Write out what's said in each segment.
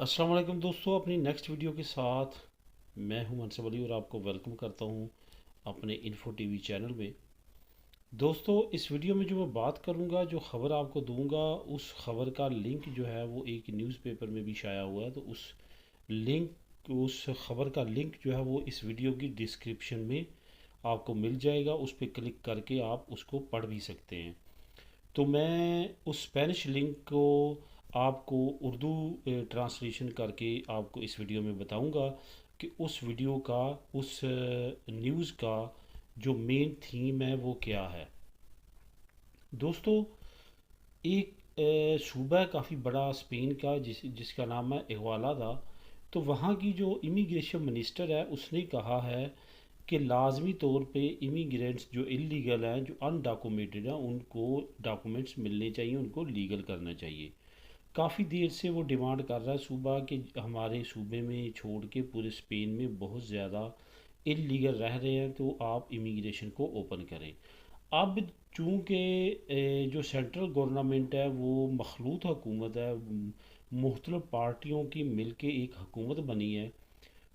अस्सलाम वालेकुम दोस्तों, अपनी नेक्स्ट वीडियो के साथ मैं हूं मनसब अली और आपको वेलकम करता हूं अपने इन्फो टीवी चैनल में। दोस्तों, इस वीडियो में जो मैं बात करूंगा, जो ख़बर आपको दूंगा, उस ख़बर का लिंक जो है वो एक न्यूज़पेपर में भी शाया हुआ है। तो उस ख़बर का लिंक जो है वो इस वीडियो की डिस्क्रिप्शन में आपको मिल जाएगा। उस पर क्लिक करके आप उसको पढ़ भी सकते हैं। तो मैं उस स्पेनिश लिंक को आपको उर्दू ट्रांसलेशन करके आपको इस वीडियो में बताऊंगा कि उस वीडियो का, उस न्यूज़ का जो मेन थीम है वो क्या है। दोस्तों, एक सूबा काफ़ी बड़ा स्पेन का जिसका नाम है इग्वालादा। तो वहाँ की जो इमिग्रेशन मिनिस्टर है उसने कहा है कि लाजमी तौर पे इमिग्रेंट्स जो इलीगल हैं, जो अनडॉक्यूमेंटेड हैं, उनको डॉक्यूमेंट्स मिलने चाहिए, उनको लीगल करना चाहिए। काफ़ी देर से वो डिमांड कर रहा है सूबा कि हमारे सूबे में छोड़ के पूरे स्पेन में बहुत ज़्यादा इलीगल रह रहे हैं, तो आप इमिग्रेशन को ओपन करें। अब चूँकि जो सेंट्रल गवर्नमेंट है वो मखलूत हुकूमत है, मुख्तलिफ पार्टियों की मिल के एक हुकूमत बनी है,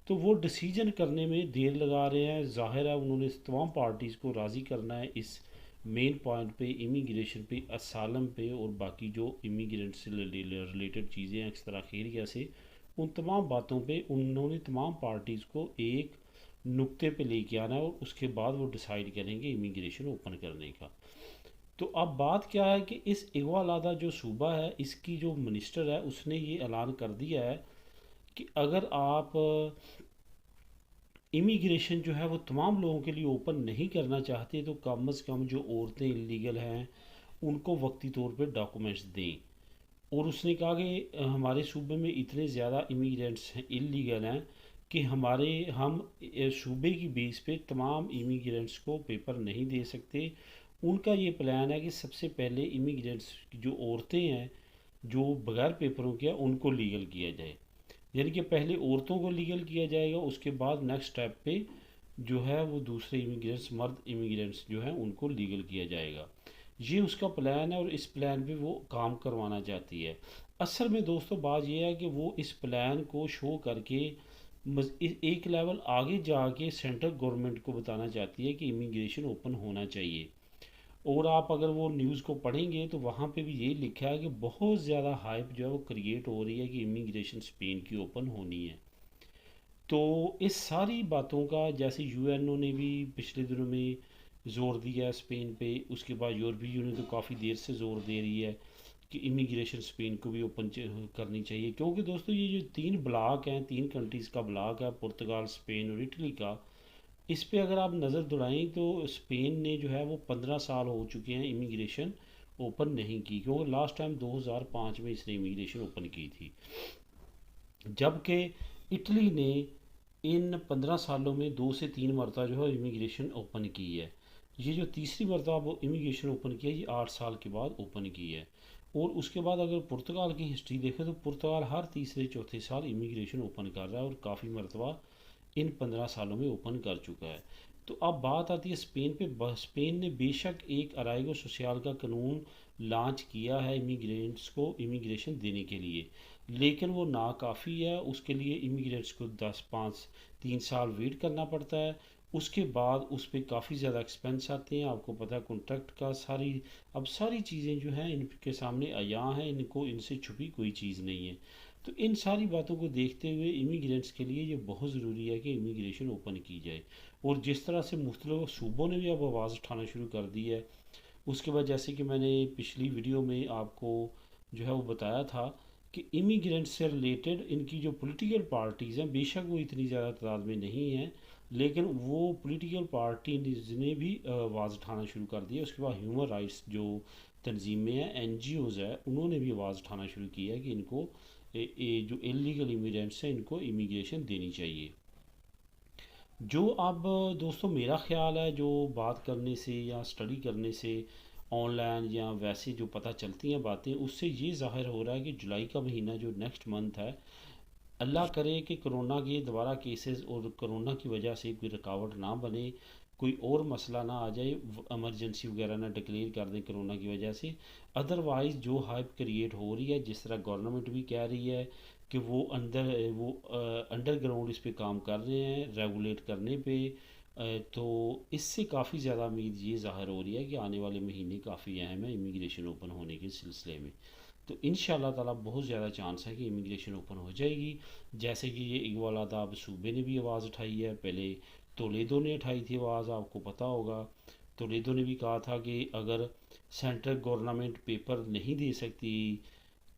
तो वो डिसीजन करने में देर लगा रहे हैं। ज़ाहिर है उन्होंने तमाम पार्टीज़ को राज़ी करना है इस मेन पॉइंट पे, इमिग्रेशन पे, असालम पे और बाकी जो इमिग्रेंट से रिलेटेड चीज़ें हैं, इस तरह खैरिया से, उन तमाम बातों पे उन्होंने तमाम पार्टीज़ को एक नुक्ते पे लेके आना है और उसके बाद वो डिसाइड करेंगे इमिग्रेशन ओपन करने का। तो अब बात क्या है कि इस इग्वालादा जो सूबा है, इसकी जो मिनिस्टर है उसने ये ऐलान कर दिया है कि अगर आप इमिग्रेशन जो है वो तमाम लोगों के लिए ओपन नहीं करना चाहते तो कम अज़ कम जो औरतें इलीगल हैं उनको वक्ती तौर पे डॉक्यूमेंट्स दें। और उसने कहा कि हमारे सूबे में इतने ज़्यादा इमिग्रेंट्स हैं, इलीगल हैं, कि हम सूबे की बेस पे तमाम इमिग्रेंट्स को पेपर नहीं दे सकते। उनका ये प्लान है कि सबसे पहले इमिग्रेंट्स की जो औरतें हैं जो बगैर पेपरों के हैं उनको लीगल किया जाए। यानी कि पहले औरतों को लीगल किया जाएगा, उसके बाद नेक्स्ट स्टेप पे जो है वो दूसरे इमिग्रेंट्स, मर्द इमिग्रेंट्स जो हैं उनको लीगल किया जाएगा। ये उसका प्लान है और इस प्लान पे वो काम करवाना चाहती है। असल में दोस्तों बात ये है कि वो इस प्लान को शो करके एक लेवल आगे जाके सेंट्रल गवर्नमेंट को बताना चाहती है कि इमिग्रेशन ओपन होना चाहिए। और आप अगर वो न्यूज़ को पढ़ेंगे तो वहाँ पे भी यही लिखा है कि बहुत ज़्यादा हाइप जो है वो क्रिएट हो रही है कि इमिग्रेशन स्पेन की ओपन होनी है। तो इस सारी बातों का, जैसे यूएनओ ने भी पिछले दिनों में ज़ोर दिया है स्पेन पे, उसके बाद यूरोपीय यूनियन तो काफ़ी देर से ज़ोर दे रही है कि इमिग्रेशन स्पेन को भी ओपन करनी चाहिए। क्योंकि दोस्तों ये जो तीन ब्लॉक हैं, तीन कंट्रीज़ का ब्लॉक है, पुर्तगाल, स्पेन और इटली का, इस पे अगर आप नज़र दौड़ाएं तो स्पेन ने जो है वो 15 साल हो चुके हैं इमिग्रेशन ओपन नहीं की, क्योंकि लास्ट टाइम 2005 में इसने इमिग्रेशन ओपन की थी। जबकि इटली ने इन 15 सालों में 2 से 3 मरतबा जो है इमिग्रेशन ओपन की है। ये जो तीसरी मरतबा वो इमिग्रेशन ओपन की है, ये 8 साल के बाद ओपन की है। और उसके बाद अगर पुर्तगाल की हिस्ट्री देखें तो पुर्तगाल हर तीसरे चौथे साल इमिग्रेशन ओपन कर रहा है और काफ़ी मरतबा इन 15 सालों में ओपन कर चुका है। तो अब बात आती है स्पेन पे। स्पेन ने बेशक एक अराइगो सोशियाल का कानून लॉन्च किया है इमिग्रेंट्स को इमिग्रेशन देने के लिए, लेकिन वो नाकाफ़ी है। उसके लिए इमिग्रेंट्स को 3 साल वेट करना पड़ता है। उसके बाद उस पर काफ़ी ज़्यादा एक्सपेंस आते हैं, आपको पता है कॉन्ट्रैक्ट का। अब सारी चीज़ें जो हैं इनके सामने अयां हैं, इनको इनसे छुपी कोई चीज़ नहीं है। तो इन सारी बातों को देखते हुए इमिग्रेंट्स के लिए ये बहुत ज़रूरी है कि इमिग्रेशन ओपन की जाए। और जिस तरह से मुख्तलिफ सूबों ने भी अब आवाज़ उठाना शुरू कर दी है, उसके बाद जैसे कि मैंने पिछली वीडियो में आपको जो है वो बताया था कि इमिग्रेंट्स से रिलेटेड इनकी जो पॉलिटिकल पार्टीज़ हैं, बेशक वो इतनी ज़्यादा तादाद में नहीं हैं, लेकिन वो पॉलिटिकल पार्टी ने भी आवाज़ उठाना शुरू कर दी है। उसके बाद ह्यूमन राइट्स जो तंजीमें हैं, एनजीओज़ है, उन्होंने भी आवाज़ उठाना शुरू किया है कि इनको जो इलीगल इमिग्रेंट्स हैं इनको इमिग्रेशन देनी चाहिए। जो अब दोस्तों मेरा ख्याल है, जो बात करने से या स्टडी करने से ऑनलाइन या वैसे जो पता चलती हैं बातें, उससे ये ज़ाहिर हो रहा है कि जुलाई का महीना जो नेक्स्ट मंथ है, अल्लाह करे कि कोरोना के दोबारा केसेस और कोरोना की वजह से कोई रुकावट ना बने, कोई और मसला ना आ जाए, एमरजेंसी वगैरह ना डिक्लेयर कर दें कोरोना की वजह से। अदरवाइज़ जो हाइप क्रिएट हो रही है, जिस तरह गवर्नमेंट भी कह रही है कि वो अंडरग्राउंड इस पे काम कर रहे हैं रेगुलेट करने पे। तो इससे काफ़ी ज़्यादा उम्मीद ये ज़ाहिर हो रही है कि आने वाले महीने काफ़ी अहम है इमिग्रेशन ओपन होने के सिलसिले में। तो इंशाल्लाह ताला बहुत ज़्यादा चांस है कि इमिग्रेशन ओपन हो जाएगी। जैसे कि ये इकबाल आदाब सूबे ने भी आवाज़ उठाई है, पहले टोलेडो ने उठाई थी आवाज़, आपको पता होगा। टोलेडो ने भी कहा था कि अगर सेंट्रल गवर्नमेंट पेपर नहीं दे सकती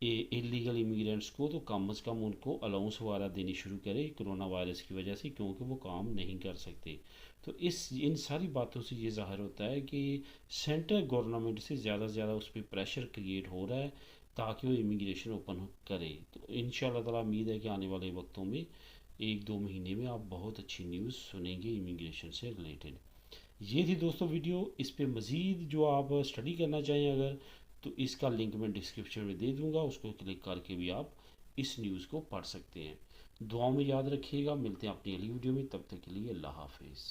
इलीगल इमिग्रेंट्स को, तो कम अज़ कम उनको अलाउंस वगैरह देनी शुरू करे कोरोना वायरस की वजह से, क्योंकि वो काम नहीं कर सकते। तो इन सारी बातों से ये ज़ाहिर होता है कि सेंट्रल गवर्नमेंट से ज़्यादा उस पर प्रेशर क्रिएट हो रहा है ताकि वो इमिग्रेशन ओपन करे। तो इंशाल्लाह ताला उम्मीद है कि आने वाले वक्तों में 1-2 महीने में आप बहुत अच्छी न्यूज़ सुनेंगे इमिग्रेशन से रिलेटेड। ये थी दोस्तों वीडियो। इस पे मज़ीद जो आप स्टडी करना चाहें अगर, तो इसका लिंक मैं डिस्क्रिप्शन में दे दूँगा, उसको क्लिक करके भी आप इस न्यूज़ को पढ़ सकते हैं। दुआओं में याद रखिएगा, मिलते हैं अपनी अगली वीडियो में, तब तक के लिए अल्लाह हाफिज़।